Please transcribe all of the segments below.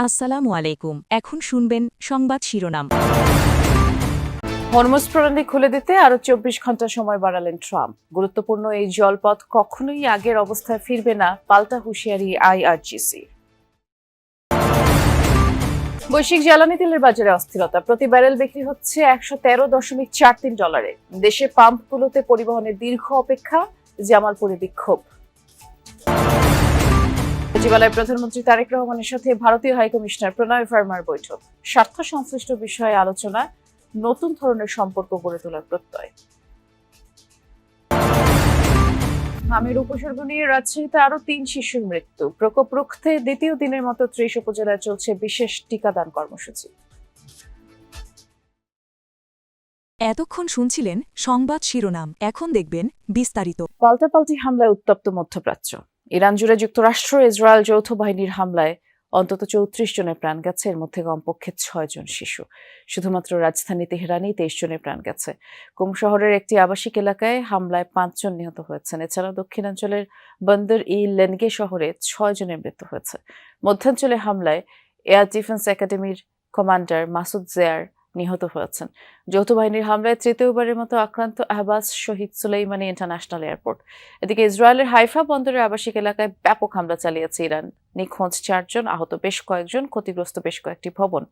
আসসালামু আলাইকুম। এখন শুনবেন সংবাদ শিরোনাম। হরমুজ প্রণালী খুলে দিতে আরো ২৪ ঘন্টা সময় বাড়ালেন ট্রাম্প। গুরুত্বপূর্ণ এই জলপথ কখনোই আগের অবস্থায় ফিরবে না, পাল্টা হুঁশিয়ারি আইআরজিসি। বৈশ্বিক জ্বালানি তেলের বাজারে অস্থিরতা, প্রতি ব্যারেল বিক্রি হচ্ছে $১১.৪৩। দেশে পাম্পগুলোতে পরিবহনের দীর্ঘ অপেক্ষা, জামালপুরে বিক্ষোভ। সচিবালয়ে প্রধানমন্ত্রী তারেক রহমানের সাথে ভারতীয় হাইকমিশনার প্রণয় ভার্মার বৈঠক, স্বার্থ সংশ্লিষ্ট বিষয়ে আলোচনা, নতুন ধরনের সম্পর্ক গড়ে তোলার প্রত্যয়। আমের উপসর্গ নিয়ে রাজশাহীতে আরো ৩ শিশুর মৃত্যু, প্রকোপ রুখতে দ্বিতীয় দিনের মতো ৩০ উপজেলায় চলছে বিশেষ টিকাদান কর্মসূচি। এতক্ষণ শুনছিলেন সংবাদ শিরোনাম, এখন দেখবেন বিস্তারিত। পাল্টাপাল্টি হামলায় উত্তপ্ত মধ্যপ্রাচ্য। ইরান জুড়ে যুক্তরাষ্ট্র ইসরায়েল যৌথ বাহিনীর হামলায় অন্তত ৩৪ জনের প্রাণ গেছে, এর মধ্যে কমপক্ষে ৬ জন শিশু। শুধুমাত্র রাজধানী তেহরানেই ২৩ জনের প্রাণ গেছে। কুম শহরের একটি আবাসিক এলাকায় হামলায় ৫ জন নিহত হয়েছেন। এছাড়াও দক্ষিণাঞ্চলের বন্দর ই লেনগে শহরে ৬ জনের মৃত্যু হয়েছে। মধ্যাঞ্চলে হামলায় এয়ার ডিফেন্স একাডেমির কমান্ডার মাসুদ জেয়ার নিহত হয়েছেন। যৌথ বাহিনীর হামলায় তৃতীয়বারের মতো আক্রান্ত আহবাজ শহীদ সুলাইমানি ইন্টারন্যাশনাল এয়ারপোর্ট। এদিকে ইসরায়েলের হাইফা বন্দরের আবাসিক এলাকায় ব্যাপক হামলা চালিয়েছে ইরান। নিখোঁজ ৪ জন, আহত বেশ কয়েকজন, ক্ষতিগ্রস্ত বেশ কয়েকটি ভবন।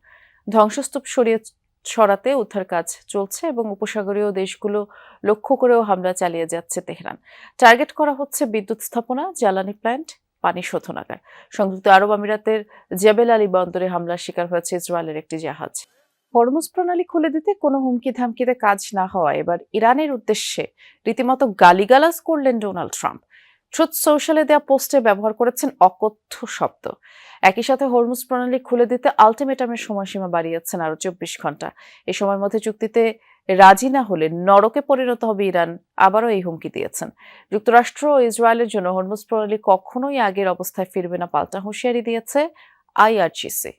ধ্বংসস্তূপ সরাতে উদ্ধার কাজ চলছে এবং উপসাগরীয় দেশগুলো লক্ষ্য করেও হামলা চালিয়ে যাচ্ছে তেহরান। টার্গেট করা হচ্ছে বিদ্যুৎ স্থাপনা, জ্বালানি প্ল্যান্ট, পানি শোধনাগার। সংযুক্ত আরব আমিরাতের জেবেল আলী বন্দরে হামলার শিকার হয়েছে ইসরায়েলের একটি জাহাজ। হরমুজ প্রণালী খুলে দিতে কোনো হুমকি ধামকিতে কাজ না হওয়া এবার ইরানের উদ্দেশ্যে রীতিমতো গালিগালাজ করলেন ডোনাল্ড ট্রাম্প। ট্রুথ সোশ্যালে দেওয়া পোস্টে ব্যবহার করেছেন অকথ্য শব্দ। একই সাথে হরমুজ প্রণালী খুলে দিতে আলটিমেটামের সময়সীমা বাড়িয়েছেন আরো ২৪ ঘন্টা। এই সময়ের মধ্যে চুক্তিতে রাজি না হলে নরকে পরিণত হবে ইরান, আবারও এই হুমকি দিয়েছেন। যুক্তরাষ্ট্র ও ইসরায়েলের জন্য হরমুজ প্রণালী কখনোই আগের অবস্থায় ফিরবে না, পাল্টা হুঁশিয়ারি দিয়েছে আইআরজিসি।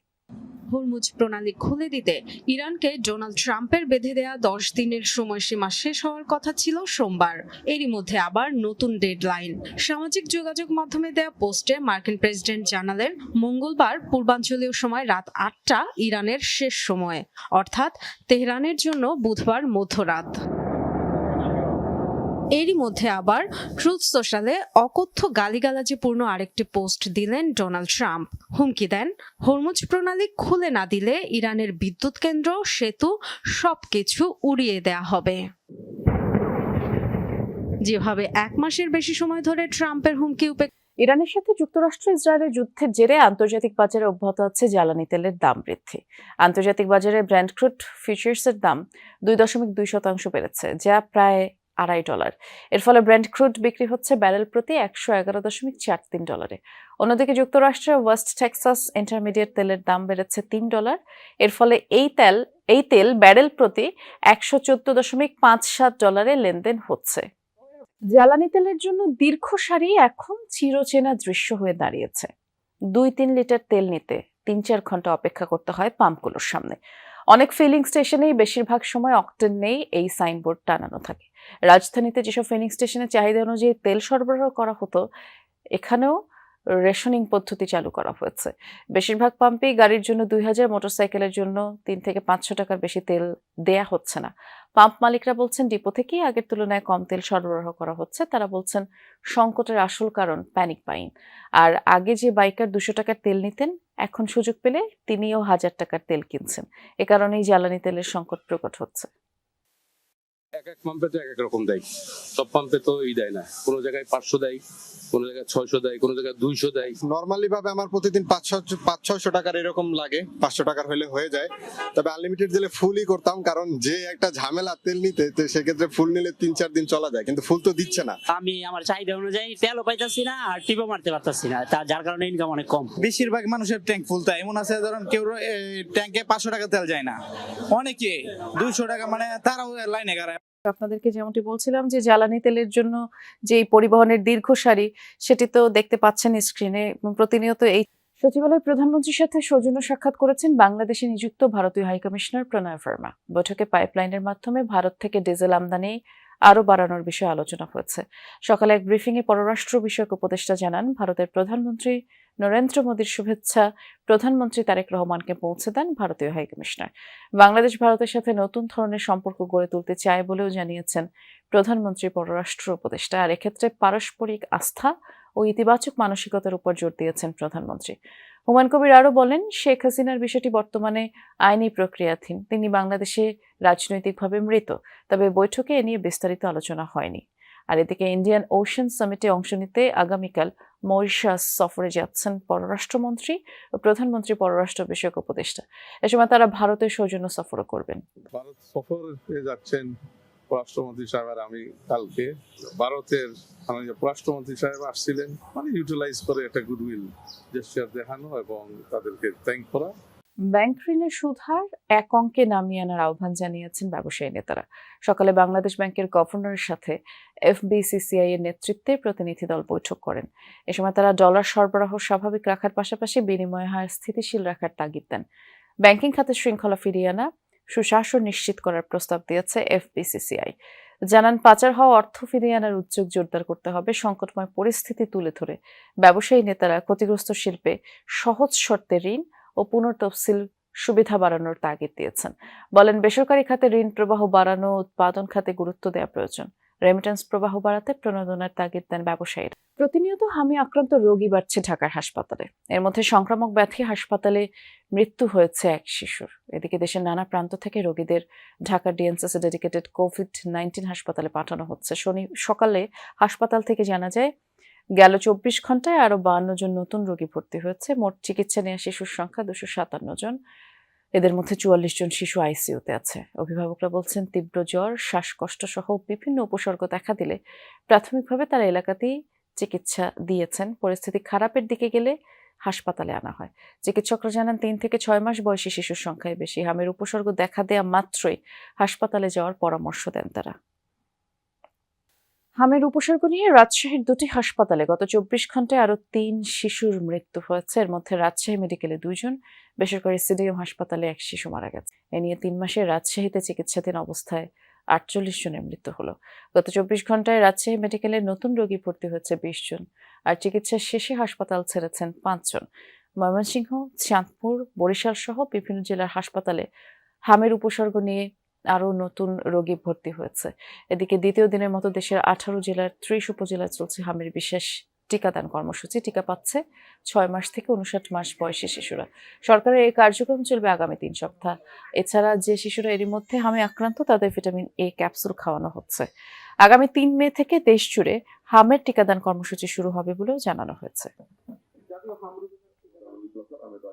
হরমুজ প্রণালী খুলে দিতে ইরানকে ডোনাল্ড ট্রাম্পের বেঁধে দেয়া ১০ দিনের সময়সীমা শেষ হওয়ার কথা ছিল সোমবার। এরই মধ্যে আবার নতুন ডেডলাইন। সামাজিক যোগাযোগ মাধ্যমে দেয়া পোস্টে মার্কিন প্রেসিডেন্ট জানালেন, মঙ্গলবার পূর্বাঞ্চলীয় সময় রাত ৮টা ইরানের শেষ সময়, অর্থাৎ তেহরানের জন্য বুধবার মধ্যরাত। এরই মধ্যে আবার ট্রুথ সোশ্যালে অকথ্য গালিগালাজে পূর্ণ আরেকটি পোস্ট দিলেন ডোনাল্ড ট্রাম্প। হুমকি দেন, হরমুজ প্রণালী খুলে না দিলে ইরানের বিদ্যুৎ কেন্দ্র, সেতু সবকিছু উড়িয়ে দেয়া হবে। যেভাবে ১ মাসের বেশি সময় ধরে ট্রাম্পের হুমকি ইরানের সাথে যুক্তরাষ্ট্র ইসরায়েলের যুদ্ধের জেরে আন্তর্জাতিক বাজারে অব্যাহত আছে জ্বালানি তেলের দাম বৃদ্ধি। আন্তর্জাতিক বাজারে ব্র্যান্ড ক্রুড ফিউচার্সের দাম ২.২% বেড়েছে, যা প্রায় $২.৫। এর ফলে ব্র্যান্ড ক্রুড বিক্রি হচ্ছে ব্যারেল প্রতি $১১.৪৩। অন্যদিকে যুক্তরাষ্ট্রের ওয়েস্ট টেক্সাস ইন্টারমিডিয়েট তেলের দাম বেড়েছে $৩। এর ফলে এই তেল ব্যারেল প্রতি $১১৪.৫৭ লেনদেন হচ্ছে। জ্বালানি তেলের জন্য দীর্ঘ সারি এখন চিরচেনা দৃশ্য হয়ে দাঁড়িয়েছে। ২-৩ লিটার তেল নিতে ৩-৪ ঘন্টা অপেক্ষা করতে হয় পাম্পগুলোর সামনে। অনেক ফিলিং স্টেশনেই বেশিরভাগ সময় অক্টেন নেই, এই সাইনবোর্ড টানানো থাকে। রাজধানীতে যেসব ফিলিং স্টেশনে চাহিদা অনুযায়ী তেল সরবরাহ করা হতো, এখানেও রেশনিং পদ্ধতি চালু করা হয়েছে। বেশিরভাগ পাম্পেই গাড়ির জন্য ২,০০০, মোটরসাইকেলের জন্য ৩ থেকে ৫০০ টাকার বেশি তেল দেয়া হচ্ছে না। পাম্প মালিকরা বলছেন ডিপো থেকেই আগের তুলনায় কম তেল সরবরাহ করা হচ্ছে। তারা বলছেন সংকটের আসল কারণ প্যানিক বাইং। আর আগে যে বাইকার ২০০ টাকার তেল নিতেন, এখন সুযোগ পেলে তিনিও ১,০০০ টাকার তেল কিনছেন। এ কারণেই জ্বালানি তেলের সংকট প্রকট হচ্ছে। এক পাম্পে তো এক রকম দেয়, সব পাম্পে তো দেয় না। কোনো জায়গায় 500 দেয়, কোনো জায়গায় 600 দেয়, কোনো জায়গায় 200 দেয়। নরমালি ভাবে আমার প্রতিদিন 500-600 টাকার এরকম লাগে, 500 টাকার হলে হয়ে যায়। তবে আনলিমিটেড দিলে ফুলই করতাম, কারণ যে একটা ঝামেলা তেল নিতে, তো সেক্ষেত্রে ফুল নিলে 3-4 দিন চলা যায়, কিন্তু ফুল তো দিচ্ছে না। আমি আমার চাহিদা অনুযায়ী তেলও পাইতাছি না আর টিপও মারতে পারতাছি না, যার কারণে ইনকাম অনেক কম। বেশিরভাগ মানুষের ট্যাঙ্ক ফুলতা এমন আছে, ধরুন কেউ ট্যাঙ্কে 500 টাকা তেল যায় না, অনেকে 200 টাকা, মানে তারাও লাইনে গাড়ায়। আপনাদেরকে যেমনটি বলছিলাম যে জ্বালানি তেলের জন্য যে পরিবহনের দীর্ঘ সারি, সেটি তো দেখতে পাচ্ছেন স্ক্রিনে। প্রতিনিয়ত এই সচিবালয়ে প্রধানমন্ত্রীর সাথে সৌজন্য সাক্ষাৎ করেছেন বাংলাদেশে নিযুক্ত ভারতীয় হাইকমিশনার প্রণয় ভার্মা। বৈঠকে পাইপলাইনের মাধ্যমে ভারত থেকে ডিজেল আমদানি আরও বাড়ানোর বিষয়ে আলোচনা হয়েছে। সকালে এক ব্রিফিংয়ে পররাষ্ট্র বিষয়ক উপদেষ্টা জানান, ভারতের প্রধানমন্ত্রী নরেন্দ্র মোদীর শুভেচ্ছা প্রধানমন্ত্রী তারেক রহমানকে পৌঁছে দেন ভারতীয় হাইকমিশনার। বাংলাদেশ ভারতের সাথে নতুন ধরনের সম্পর্ক গড়ে তুলতে চায় বলেও জানিয়েছেন প্রধানমন্ত্রী পররাষ্ট্র উপদেষ্টা। আর এক্ষেত্রে পারস্পরিক আস্থা ও ইতিবাচক মানসিকতার উপর জোর দিয়েছেন প্রধানমন্ত্রী। হুমায়ুন কবির আরও বলেন, শেখ হাসিনার বিষয়টি বর্তমানে আইনি প্রক্রিয়াধীন। তিনি বাংলাদেশে রাজনৈতিকভাবে মৃত, তবে বৈঠকে এ নিয়ে বিস্তারিত আলোচনা হয়নি। আর এদিকে ইন্ডিয়ান ওশেন সামিটে অংশ নিতে আগামীকাল মরিশাস সফরে যাচ্ছেন পররাষ্ট্রমন্ত্রী ও প্রধানমন্ত্রী পররাষ্ট্র বিষয়ক উপদেষ্টা। এ সময় তারা ভারতের সৌজন্য সফরও করবেন। ভারত সফরে যাচ্ছেন পররাষ্ট্রমন্ত্রী সাহেব আর আমি কালকে। ভারতের মাননীয় পররাষ্ট্রমন্ত্রী সাহেব আসছিলেন, ইউটিলাইজ করে একটা গুডউইল জেস্চার দেখানো এবং তাদেরকে থ্যাংক করা। ব্যাংক ঋণের সুদ হার এক অঙ্কে নামিয়ে আনার আহ্বান জানিয়েছেন ব্যবসায়ী নেতারা। সকালে বাংলাদেশ ব্যাংকের গভর্নরের সাথে এফবিসিসিআই এর নেতৃত্বে প্রতিনিধি দল বৈঠক করেন। এ সময় তারা ডলার সরবরাহ স্বাভাবিক রাখার পাশাপাশি বিনিময় হার স্থিতিশীল রাখার তাগিদ দেন। ব্যাংকিং খাতে শৃঙ্খলা ফিরিয়ে আনা, সুশাসন নিশ্চিত করার প্রস্তাব দিয়েছে এফবিসিসিআই। জানান, পাচার হওয়া অর্থ ফিরিয়ে আনার উদ্যোগ জোরদার করতে হবে। সংকটময় পরিস্থিতি তুলে ধরে ব্যবসায়ী নেতারা ক্ষতিগ্রস্ত শিল্পে সহজ শর্তে ঋণ ও পুনর্তফসিল সুবিধা বাড়ানোর তাগিদ দিয়েছেন। বলেন, বেসরকারি খাতে ঋণ প্রবাহ বাড়ানো, উৎপাদন খাতে গুরুত্ব দেওয়া প্রয়োজন। রেমিটেন্স প্রবাহ বাড়াতে প্রণোদনার তাগিদ দেন ব্যবসায়ীরা। প্রতিনিয়ত হামি আক্রান্ত রোগী বাড়ছে ঢাকার হাসপাতালে। এর মধ্যে সংক্রামক ব্যাধি হাসপাতালে মৃত্যু হয়েছে এক শিশুর। এদিকে দেশের নানা প্রান্ত থেকে রোগীদের ঢাকা ডিএনসিসি ডেডিকেটেড কোভিড-19 হাসপাতালে পাঠানো হচ্ছে। শনি সকালে হাসপাতাল থেকে জানা যায়, গেল 24 ঘন্টায় আরো 52 জন নতুন রোগী ভর্তি হয়েছে। মোট চিকিৎসা নেওয়া শিশুর সংখ্যা 257 জন। এদের মধ্যে 44 জন শিশু আইসিইউতে আছে। অভিভাবকরা বলছেন, তীব্র জ্বর, শ্বাসকষ্ট সহ বিভিন্ন উপসর্গ দেখা দিলে প্রাথমিকভাবে তারা এলাকাতেই চিকিৎসা দিয়েছেন। পরিস্থিতি খারাপের দিকে গেলে হাসপাতালে আনা হয়। চিকিৎসকরা জানান, 3 থেকে 6 মাস বয়সী শিশুর সংখ্যাই বেশি। হামের উপসর্গ দেখা দেয়া মাত্রই হাসপাতালে যাওয়ার পরামর্শ দেন তারা। হামের উপসর্গ নিয়ে রাজশাহীর 2টি হাসপাতালে গত 24 ঘন্টায় আরো 3 শিশুর মৃত্যু হয়েছে। এর মধ্যে রাজশাহী মেডিকেলে 2 জন, বেসরকারি সিডিএম হাসপাতালে 1 শিশু মারা গেছে। এ নিয়ে 3 মাসে রাজশাহীতে চিকিৎসাধীন অবস্থায় 48 জনের মৃত্যু হলো। গত 24 ঘন্টায় রাজশাহী মেডিকেলে নতুন রোগী ভর্তি হয়েছে 20 জন, আর চিকিৎসা শেষে হাসপাতাল ছেড়েছেন 5 জন। ময়মনসিংহ, চাঁদপুর, বরিশাল সহ বিভিন্ন জেলার হাসপাতালে হামের উপসর্গ নিয়ে আরও নতুন রোগী ভর্তি হয়েছে। এদিকে দ্বিতীয় দিনের মতো দেশের 18 জেলার 30 উপজেলায় চলছে হামের বিশেষ টিকাদান কর্মসূচি। টিকা পাচ্ছে 6 মাস থেকে 59 মাস বয়সী শিশুরা। সরকারের এই কার্যক্রম চলবে আগামী 3 সপ্তাহ। এছাড়া যে শিশুরা এরই মধ্যে হামে আক্রান্ত, তাদের ভিটামিন এ ক্যাপসুল খাওয়ানো হচ্ছে। আগামী 3 মে থেকে দেশ জুড়ে হামের টিকাদান কর্মসূচি শুরু হবে বলেও জানানো হয়েছে।